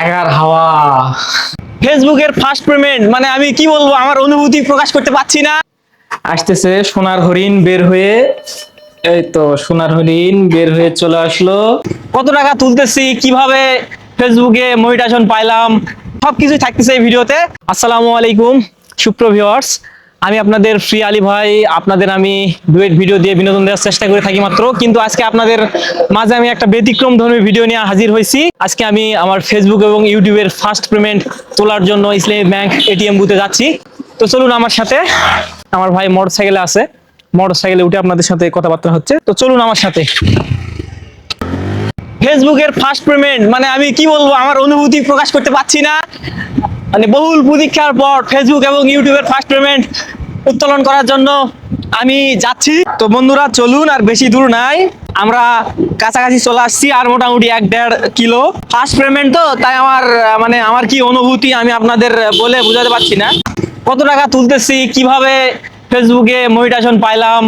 টাকার হাওয়া। ফেসবুকের ফার্স্ট পেমেন্ট মানে আমি কি বলবো, আমার অনুভূতি প্রকাশ করতে পারছি না। আসতেছে সোনার হরিণ বের হয়ে, এই তো সোনার হরিণ বের হয়ে চলে আসলো। কত টাকা তুলতেছি, কিভাবে ফেসবুকে মনিটাইজেশন পাইলাম, সবকিছু থাকতেছে এই ভিডিওতে। আসসালামু আলাইকুম সুপ্রিয় ভিউয়ার্স, আমি আপনাদের ফ্রি আলী ভাই। আপনাদের আমি ডুয়েট ভিডিও দিয়ে বিনোদন দেওয়ার চেষ্টা করে থাকি মাত্র, কিন্তু আজকে আপনাদের মাঝে আমি একটা ব্যতিক্রম ধর্মী ভিডিও নিয়ে হাজির হয়েছি। আজকে আমি আমার ফেসবুক এবং ইউটিউবের ফার্স্ট পেমেন্ট তোলার জন্য ইসলামী ব্যাংক এটিএম বুথে যাচ্ছি। তো চলুন আমার সাথে, আমার ভাই মোটরসাইকেলে আছে, মোটরসাইকেলে উঠে আপনাদের সাথে কথাবার্তা হচ্ছে। তো চলুন আমার সাথে। ফেসবুকের ফার্স্ট পেমেন্ট মানে আমি কি বলবো, আমার অনুভূতি প্রকাশ করতে পারছি না। মানে বহুল প্রতীক্ষার পর ফেসবুক এবং ইউটিউবের ফার্স্ট পেমেন্ট উত্তোলন করার জন্য আমি যাচ্ছি। তো বন্ধুরা চলুন, আর বেশি দূর নাই, আমরা কাছাকাছি চলে আসছি, আর মোটামুটি 1-1.5 কিলো। ফার্স্ট পেমেন্ট তো, তাই আমার কি অনুভূতি আমি আপনাদের বলে বোঝাতে পারছি না। কত টাকা তুলতেছি, কিভাবে ফেসবুকে মনিটাইজেশন পাইলাম,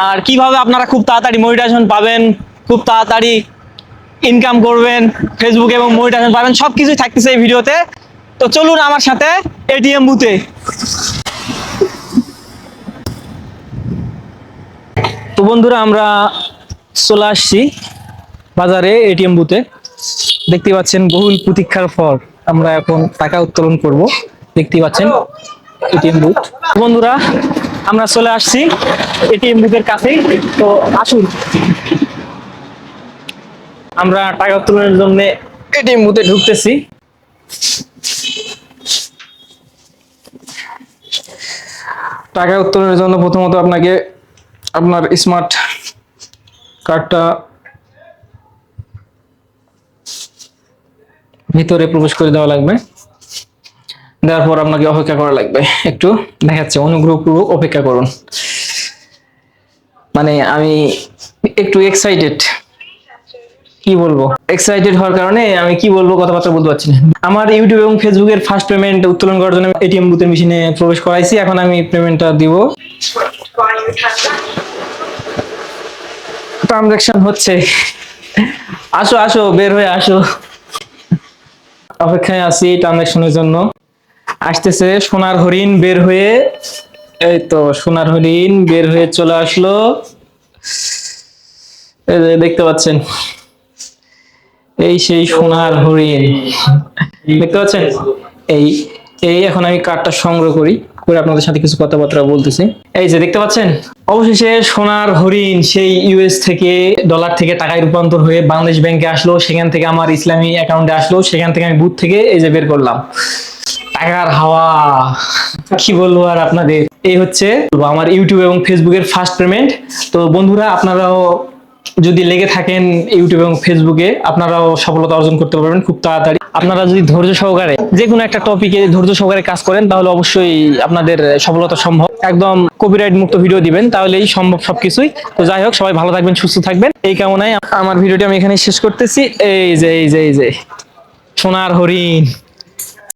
আর কিভাবে আপনারা খুব তাড়াতাড়ি মনিটাইজেশন পাবেন, খুব তাড়াতাড়ি ইনকাম করবেন ফেসবুকে এবং মনিটাইজেশন পাবেন, সবকিছুই থাকতেছে এই ভিডিওতে। তো চলুন আমার সাথে এটিএম বুথে। তো বন্ধুরা আমরা চলে আসছি বাজারে এটিএম বুথে। দেখতে পাচ্ছেন বহুল প্রতীক্ষার পর আমরা এখন টাকা উত্তোলন করব। দেখতে পাচ্ছেন এটিএম বুথ। বন্ধুরা আমরা চলে আসছি এটিএম বুথের কাছেই। তো আসুন আমরা টাকা উত্তোলনের জন্য এটিএম বুথে ঢুকতেছি। টাকা উত্তোলনের জন্য প্রথমত আপনাকে আপনার স্মার্ট কার্ডটা ভিতরে প্রবেশ করে দেওয়া লাগবে। দেওয়ার পর আপনাকে অপেক্ষা করা লাগবে, একটু দেখাচ্ছে, অনুগ্রহপূর্বক অপেক্ষা করুন। মানে আমি একটু এক্সাইটেড, কি বলবো, এক্সাইটেড হওয়ার কারণে আমি কি বলবো কথাবার্তা বলতে পারছি না। আমার ইউটিউব এবং ফেসবুকের ফার্স্ট পেমেন্ট উত্তোলন করার জন্য এটিএম বুথের মেশিনে প্রবেশ করাইছি। এখন আমি পেমেন্টটা দিব। ট্রানজাকশন হচ্ছে, আসো আসো বের হয়ে আসো, অপেক্ষায় আছি ট্রানজাকশনের জন্য। আসতেছে সোনার হরিণ বের হয়ে, এই তো সোনার হরিণ বের হয়ে চলে আসলো। এই যে দেখতে পাচ্ছেন, এই সেই সোনার হরিণ দেখতে পাচ্ছেন। এই এই এখন আমি কার্ডটা সংগ্রহ করি, করে আপনাদের সাথে কিছু কথাবার্তা বলতেছি। এই যে দেখতে পাচ্ছেন, অবশেষে সোনার হরিণ সেই ইউএস থেকে ডলার থেকে টাকায় রূপান্তর হয়ে বাংলাদেশ ব্যাংকে আসলো। সেখান থেকে আমার ইসলামী অ্যাকাউন্টে আসলো। সেখান থেকে আমি বুথ থেকে এই যে বের করলাম। টাকার হাওয়া, কি বলবো আর আপনাদের। এই হচ্ছে আমার ইউটিউব এবং ফেসবুকের ফার্স্ট পেমেন্ট। তো বন্ধুরা আপনারাও যদি লেগে থাকেন ইউটিউব এবং ফেসবুকে, আপনারাও সফলতা অর্জন করতে পারবেন খুব তাড়াতাড়ি। আপনারা যদি ধৈর্য সহকারে যে কোনো একটা টপিকে ধৈর্য সহকারে কাজ করেন, তাহলে অবশ্যই আপনাদের সফলতা সম্ভব। একদম কপিরাইট মুক্ত ভিডিও দিবেন, তাহলেই সম্ভব সবকিছুই। তো যাই হোক, সবাই ভালো থাকবেন, সুস্থ থাকবেন, এই কামনায় আমার ভিডিওটি আমি এখানে শেষ করতেছি। এই যে সোনার হরিণ।